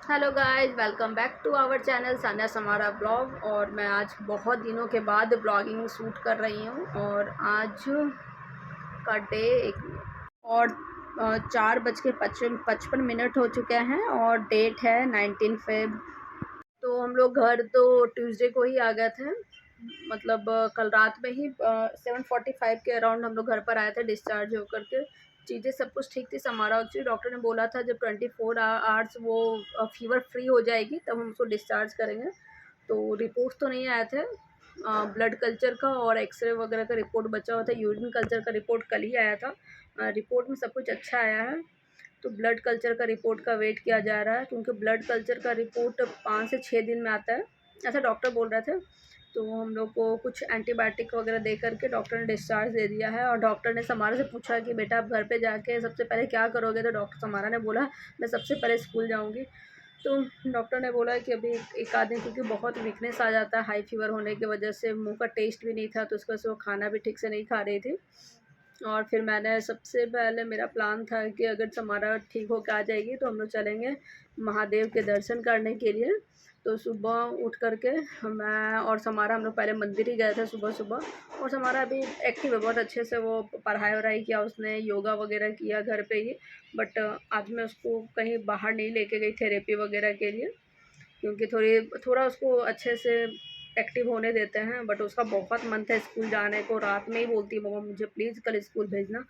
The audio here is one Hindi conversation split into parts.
Hello guys, welcome back to our channel Sanya Samara blog. और मैं आज बहुत दिनों के बाद ब्लॉगिंग शूट कर रही हूँ और आज का डे और 4:55 हो चुके हैं और डेट है 19 फेब। तो हम लोग घर तो ट्यूसडे को ही आ गए थे। मतलब कल रात में ही 7:45 के अराउंड हम लोग घर पर आए थे डिस्चार्ज होकर के। चीज़ें सब कुछ ठीक थी। हमारा एक्चुअली डॉक्टर ने बोला था जब 24 आवर्स वो फीवर फ्री हो जाएगी तब हम उसको डिस्चार्ज करेंगे। तो रिपोर्ट तो नहीं आए थे ब्लड कल्चर का, और एक्सरे वगैरह का रिपोर्ट बचा हुआ था। यूरिन कल्चर का रिपोर्ट कल ही आया था। रिपोर्ट में सब कुछ अच्छा आया है। तो ब्लड कल्चर का रिपोर्ट का वेट किया जा रहा है, क्योंकि ब्लड कल्चर का रिपोर्ट 5 से 6 दिन में आता है, ऐसा डॉक्टर बोल रहे थे। तो हम लोग को कुछ एंटीबायोटिक वगैरह दे करके डॉक्टर ने डिस्चार्ज दे दिया है। और डॉक्टर ने समारा से पूछा कि बेटा आप घर पे जाके सबसे पहले क्या करोगे, तो डॉक्टर समारा ने बोला मैं सबसे पहले स्कूल जाऊँगी। तो डॉक्टर ने बोला कि अभी एक आध दिन, क्योंकि बहुत वीकनेस आ जाता है हाई फीवर होने की वजह से, मुंह का टेस्ट भी नहीं था तो उसकी वजह से वो खाना भी ठीक से नहीं खा रही थी। और फिर मैंने सबसे पहले मेरा प्लान था कि अगर समारा ठीक होकर आ जाएगी तो हम लोग चलेंगे महादेव के दर्शन करने के लिए। तो सुबह उठ कर के मैं और समारा हम लोग पहले मंदिर ही गए थे सुबह सुबह। और समारा अभी एक्टिव है बहुत अच्छे से, वो पढ़ाई वढ़ाई किया उसने, योगा वगैरह किया घर पे ही। बट आज मैं उसको कहीं बाहर नहीं लेके गई थेरेपी वगैरह के लिए, क्योंकि थोड़ा उसको अच्छे से एक्टिव होने देते हैं। बट उसका बहुत मन था स्कूल जाने को, रात में ही बोलती मम्मा मुझे प्लीज़ कल स्कूल भेजना।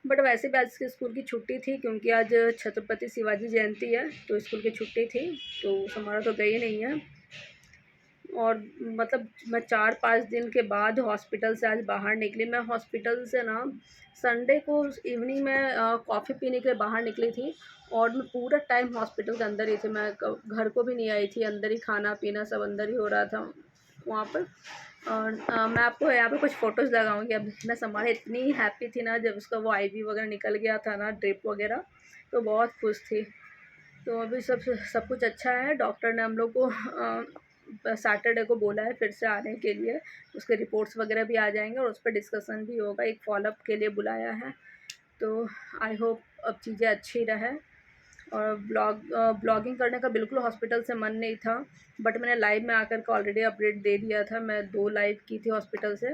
बट वैसे भी आज इसके स्कूल की छुट्टी थी, क्योंकि आज छत्रपति शिवाजी जयंती है तो स्कूल की छुट्टी थी। तो हमारा तो गई नहीं है। और मतलब मैं 4-5 दिन के बाद हॉस्पिटल से आज बाहर निकली। मैं हॉस्पिटल से ना संडे को इवनिंग में कॉफ़ी पीने के लिए बाहर निकली थी, और मैं पूरा टाइम हॉस्पिटल के अंदर ही थी। मैं घर को भी नहीं आई थी, अंदर ही खाना पीना सब अंदर ही हो रहा था वहाँ पर। और मैं आपको यहाँ पे कुछ फ़ोटोज़ लगाऊंगी। अब मैं समारा इतनी हैप्पी थी ना जब उसका वो आईवी वगैरह निकल गया था ना, ड्रिप वगैरह, तो बहुत खुश थी। तो अभी सब सब कुछ अच्छा है। डॉक्टर ने हम लोग को सैटरडे को बोला है फिर से आने के लिए। उसके रिपोर्ट्स वगैरह भी आ जाएंगे और उस पर डिस्कशन भी होगा, एक फॉलोअप के लिए बुलाया है। तो आई होप अब चीज़ें अच्छी रहे। और ब्लॉगिंग करने का बिल्कुल हॉस्पिटल से मन नहीं था, बट मैंने लाइव में आकर के ऑलरेडी अपडेट दे दिया था। मैं 2 लाइव की थी हॉस्पिटल से।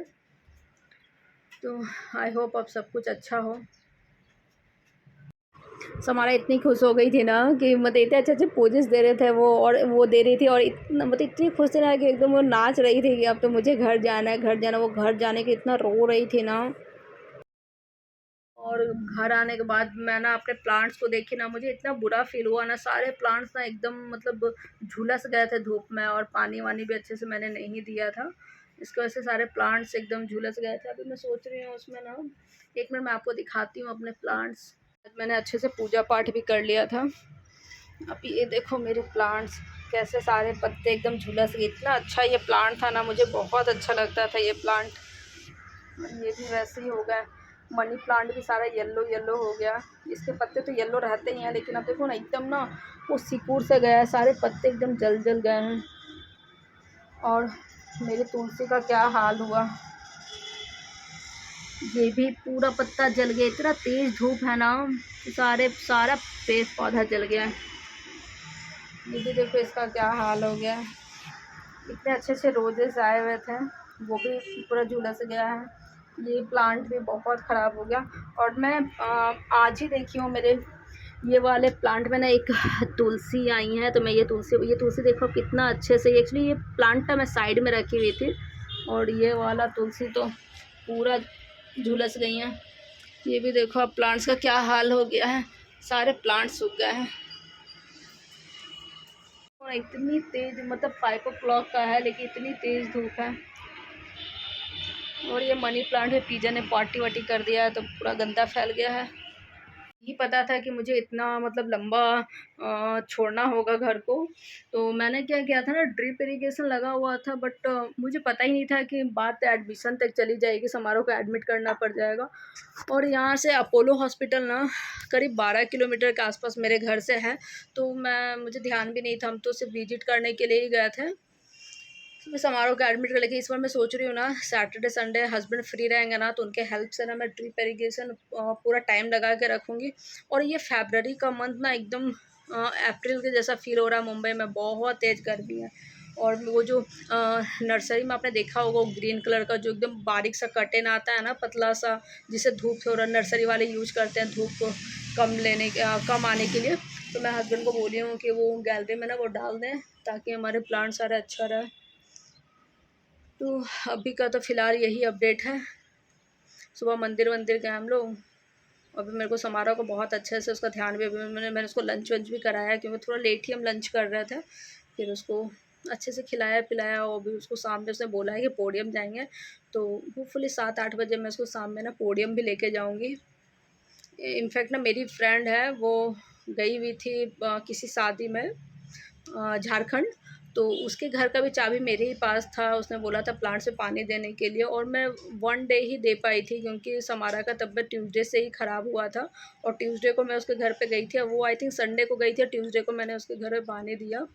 तो आई होप अब सब कुछ अच्छा हो। समारा इतनी खुश हो गई थी ना कि मतलब इतने अच्छे अच्छे पोजेस दे रहे थे वो, और वो दे रही थी, और इतना मतलब इतनी खुश थी ना कि एकदम वो नाच रही थी कि अब तो मुझे घर जाना है घर जाना। वो घर जाने के इतना रो रही थी ना। और घर आने के बाद मैं ना अपने प्लांट्स को देखी ना, मुझे इतना बुरा फील हुआ ना। सारे प्लांट्स ना एकदम मतलब झुलस गए थे धूप में, और पानी वानी भी अच्छे से मैंने नहीं दिया था, इसकी वजह से सारे प्लांट्स एकदम झुलस गए थे। अभी मैं सोच रही हूँ उसमें ना, एक मिनट मैं आपको दिखाती हूँ अपने प्लांट्स। मैंने अच्छे से पूजा पाठ भी कर लिया था। अब ये देखो मेरे प्लांट्स कैसे सारे पत्ते एकदम झुलस गए। इतना अच्छा ये प्लांट था ना, मुझे बहुत अच्छा लगता था ये प्लांट। ये भी वैसे ही हो गया। मनी प्लांट भी सारा येलो येलो हो गया। इसके पत्ते तो येलो रहते ही हैं, लेकिन अब देखो ना एकदम ना वो सिकुड़ से गया है, सारे पत्ते एकदम जल जल गए हैं। और मेरी तुलसी का क्या हाल हुआ, ये भी पूरा पत्ता जल गया। इतना तेज़ धूप है ना, सारा पेड़ पौधा जल गया। ये भी देखो इसका क्या हाल हो गया। इतने अच्छे अच्छे रोजेस आए हुए थे, वो भी पूरा झुलस गया है। ये प्लांट भी बहुत ख़राब हो गया। और मैं आज ही देखी हूँ मेरे ये वाले प्लांट में ना एक तुलसी आई है। तो मैं ये तुलसी देखो कितना अच्छे से, एक्चुअली ये प्लांट था मैं साइड में रखी हुई थी, और ये वाला तुलसी तो पूरा झुलस गई हैं। ये भी देखो अब प्लांट्स का क्या हाल हो गया है, सारे प्लांट सूख गए हैं। और इतनी तेज़ मतलब 5 o'clock का है, लेकिन इतनी तेज़ धूप है। और ये मनी प्लांट में पिज़्ज़ा ने पार्टी वार्टी कर दिया है तो पूरा गंदा फैल गया है। ही पता था कि मुझे इतना मतलब लंबा छोड़ना होगा घर को। तो मैंने क्या किया था ना, ड्रिप इरिगेशन लगा हुआ था, बट मुझे पता ही नहीं था कि बात एडमिशन तक चली जाएगी, समारोह को एडमिट करना पड़ जाएगा। और यहाँ से अपोलो हॉस्पिटल ना करीब 12 किलोमीटर के आसपास मेरे घर से है। तो मुझे ध्यान भी नहीं था, हम तो सिर्फ विजिट करने के लिए ही गए थे। मैं समारोह का एडमिट कर लेके इस बार मैं सोच रही हूँ ना, सैटरडे संडे हस्बैंड फ्री रहेंगे ना, तो उनके हेल्प से ना मैं ड्रिप इरिगेशन पूरा टाइम लगा के रखूँगी। और ये फरवरी का मंथ ना एकदम अप्रैल के जैसा फील हो रहा है। मुंबई में बहुत तेज़ गर्मी है। और वो जो नर्सरी में आपने देखा होगा, वो ग्रीन कलर का जो एकदम बारीक सा कर्टेन आता है ना, पतला सा, जिसे धूप थोड़ा नर्सरी वाले यूज करते हैं धूप को कम आने के लिए। तो मैं हस्बैंड को बोली हूँ कि वो गैलरी में ना वो डाल दें, ताकि हमारे प्लांट सारे अच्छा रहे। तो अभी का तो फ़िलहाल यही अपडेट है। सुबह मंदिर वंदिर गए हम लोग। अभी मेरे को समारोह को बहुत अच्छे से उसका ध्यान भी, मैंने उसको लंच वंच भी कराया, क्योंकि थोड़ा लेट ही हम लंच कर रहे थे। फिर उसको अच्छे से खिलाया पिलाया, और भी उसको शाम में उसने बोला है कि पोडियम जाएंगे, तो होपफुली 7-8 बजे मैं उसको शाम में ना पोडियम भी लेके जाऊँगी। इनफैक्ट ना मेरी फ्रेंड है, वो गई हुई थी किसी शादी में झारखंड, तो उसके घर का भी चाबी मेरे ही पास था। उसने बोला था प्लांट से पानी देने के लिए, और मैं 1 डे ही दे पाई थी, क्योंकि समारा का तबीयत ट्यूसडे से ही ख़राब हुआ था। और ट्यूसडे को मैं उसके घर पे गई थी। वो आई थिंक संडे को गई थी, और ट्यूसडे को मैंने उसके घर में पानी दिया।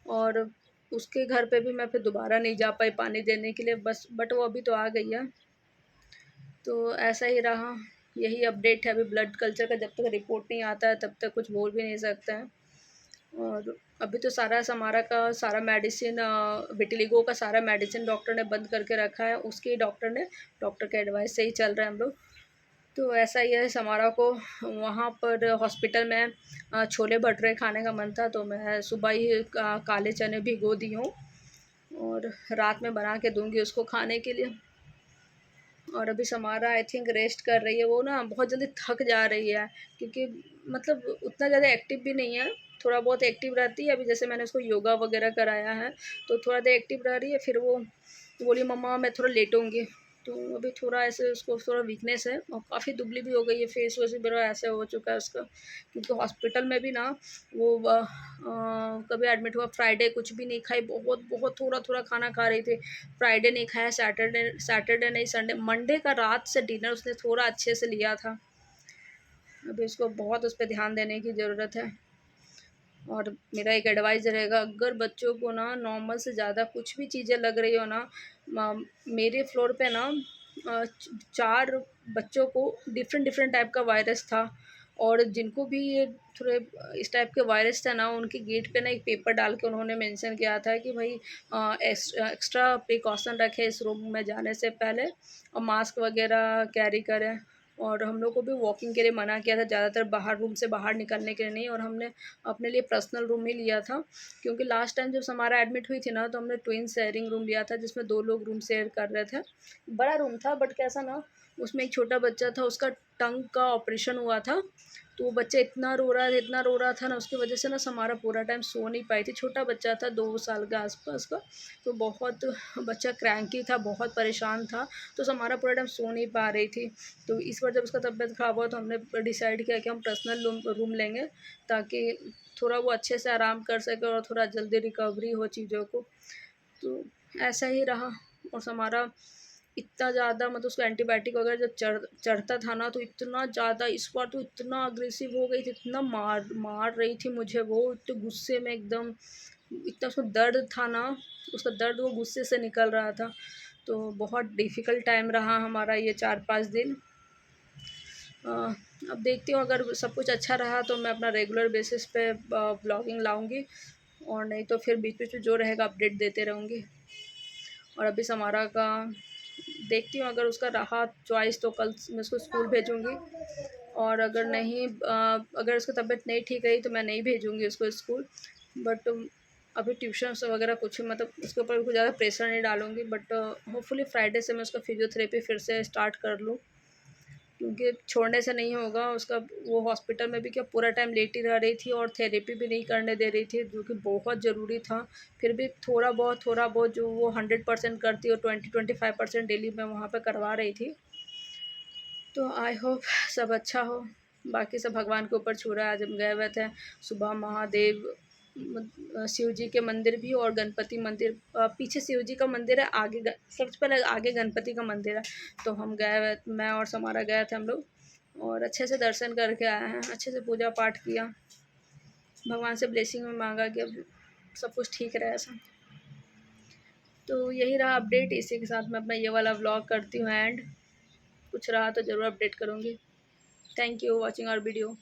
और उसके घर पे भी मैं फिर दोबारा नहीं जा पाई पानी देने के लिए, बस। बट वो अभी तो आ गई है। तो ऐसा ही रहा, यही अपडेट है। अभी ब्लड कल्चर का जब तक रिपोर्ट नहीं आता है तब तक कुछ बोल भी नहीं सकते हैं। और अभी तो सारा समारा का सारा मेडिसिन, विटिलिगो का सारा मेडिसिन डॉक्टर ने बंद करके रखा है। उसके डॉक्टर के एडवाइस से ही चल रहे हैं हम लोग। तो ऐसा ही है। समारा को वहाँ पर हॉस्पिटल में छोले भटूरे खाने का मन था, तो मैं सुबह ही काले चने भिगो दी हूँ, और रात में बना के दूँगी उसको खाने के लिए। और अभी समारा आई थिंक रेस्ट कर रही है। वो ना बहुत जल्दी थक जा रही है, क्योंकि मतलब उतना ज़्यादा एक्टिव भी नहीं है। थोड़ा बहुत एक्टिव रहती है। अभी जैसे मैंने उसको योगा वगैरह कराया है, तो थोड़ा देर एक्टिव रह रही है। फिर वो बोली मम्मा मैं थोड़ा लेटूंगी। तो अभी थोड़ा ऐसे उसको थोड़ा वीकनेस है, और काफ़ी दुबली भी हो गई है। फेस वैसे मेरा ऐसे हो चुका है उसका, क्योंकि हॉस्पिटल में भी ना वो कभी एडमिट हुआ, फ्राइडे कुछ भी नहीं खाई, बहुत बहुत थोड़ा थोड़ा खाना खा रही थी। फ्राइडे नहीं खाया, सैटरडे नहीं, संडे, मंडे का रात से डिनर उसने थोड़ा अच्छे से लिया था। अभी उसको बहुत उस पर ध्यान देने की ज़रूरत है। और मेरा एक एडवाइस रहेगा, अगर बच्चों को ना नॉर्मल से ज़्यादा कुछ भी चीज़ें लग रही हो ना, मेरे फ्लोर पे ना 4 बच्चों को डिफरेंट डिफरेंट टाइप का वायरस था। और जिनको भी ये थोड़े इस टाइप के वायरस था ना, उनके गेट पे ना एक पेपर डाल के उन्होंने मेंशन किया था कि भाई एक्स्ट्रा प्रिकॉशन रखें इस रूम में जाने से पहले, और मास्क वगैरह कैरी करें। और हम लोग को भी वॉकिंग के लिए मना किया था, ज़्यादातर बाहर, रूम से बाहर निकलने के लिए नहीं। और हमने अपने लिए पर्सनल रूम ही लिया था, क्योंकि लास्ट टाइम जब हमारा एडमिट हुई थी ना, तो हमने ट्विन शेयरिंग रूम लिया था, जिसमें 2 लोग रूम शेयर कर रहे थे। बड़ा रूम था, बट कैसा ना, उसमें एक छोटा बच्चा था, उसका टंग का ऑपरेशन हुआ था। तो वो बच्चा इतना रो रहा था ना, उसकी वजह से ना समारा पूरा टाइम सो नहीं पाई थी। छोटा बच्चा था, 2 साल के आसपास का। तो बहुत बच्चा क्रैंकी था, बहुत परेशान था। तो समारा पूरा टाइम सो नहीं पा रही थी। तो इस बार जब उसका तबीयत ख़राब हुआ, तो हमने डिसाइड किया कि हम पर्सनल रूम लेंगे, ताकि थोड़ा वो अच्छे से आराम कर सके और थोड़ा जल्दी रिकवरी हो चीज़ों को। तो ऐसा ही रहा। और हमारा इतना ज़्यादा, मतलब उसको एंटीबायोटिक वगैरह जब चढ़ता था ना, तो इतना ज़्यादा, इस बार तो इतना अग्रेसिव हो गई थी, इतना मार मार रही थी मुझे वो, इतने गुस्से में एकदम। इतना उसको दर्द था ना, उसका दर्द वो गुस्से से निकल रहा था। तो बहुत डिफ़िकल्ट टाइम रहा हमारा ये 4-5 दिन। अब देखती हूँ, अगर सब कुछ अच्छा रहा तो मैं अपना रेगुलर बेसिस पे ब्लॉगिंग लाऊंगी, और नहीं तो फिर बीच बीच में जो रहेगा अपडेट देते रहूँगी। और अभी समारा का देखती हूँ, अगर उसका रहा चॉइस तो कल मैं उसको स्कूल भेजूँगी। और अगर नहीं, अगर उसकी तबीयत नहीं ठीक रही तो मैं नहीं भेजूँगी उसको स्कूल। बट अभी ट्यूशन्स वगैरह कुछ, मतलब उसके ऊपर कुछ ज़्यादा प्रेशर नहीं डालूँगी। बट होपफुली फ्राइडे से मैं उसका फिजियोथेरेपी फिर से स्टार्ट कर लूँ, क्योंकि छोड़ने से नहीं होगा उसका। वो हॉस्पिटल में भी क्या पूरा टाइम लेटी रह रही थी, और थेरेपी भी नहीं करने दे रही थी, जो कि बहुत ज़रूरी था। फिर भी थोड़ा बहुत जो वो 100% करती, और 20-25% डेली मैं वहाँ पे करवा रही थी। तो आई होप सब अच्छा हो। बाकी सब भगवान के ऊपर छू रहा है। आज हम गए हुए थे सुबह महादेव, शिव जी के मंदिर भी, और गणपति मंदिर, पीछे शिव जी का मंदिर है, आगे सबसे पहले आगे गणपति का मंदिर है। तो हम गए हुए, मैं और समारा गए थे हम लोग, और अच्छे से दर्शन करके आए हैं, अच्छे से पूजा पाठ किया, भगवान से ब्लेसिंग में मांगा कि अब सब कुछ ठीक रहे ऐसा। तो यही रहा अपडेट। इसी के साथ मैं अपना ये वाला व्लॉग करती हूँ एंड। कुछ रहा तो ज़रूर अपडेट करूँगी। Thank you watching our video.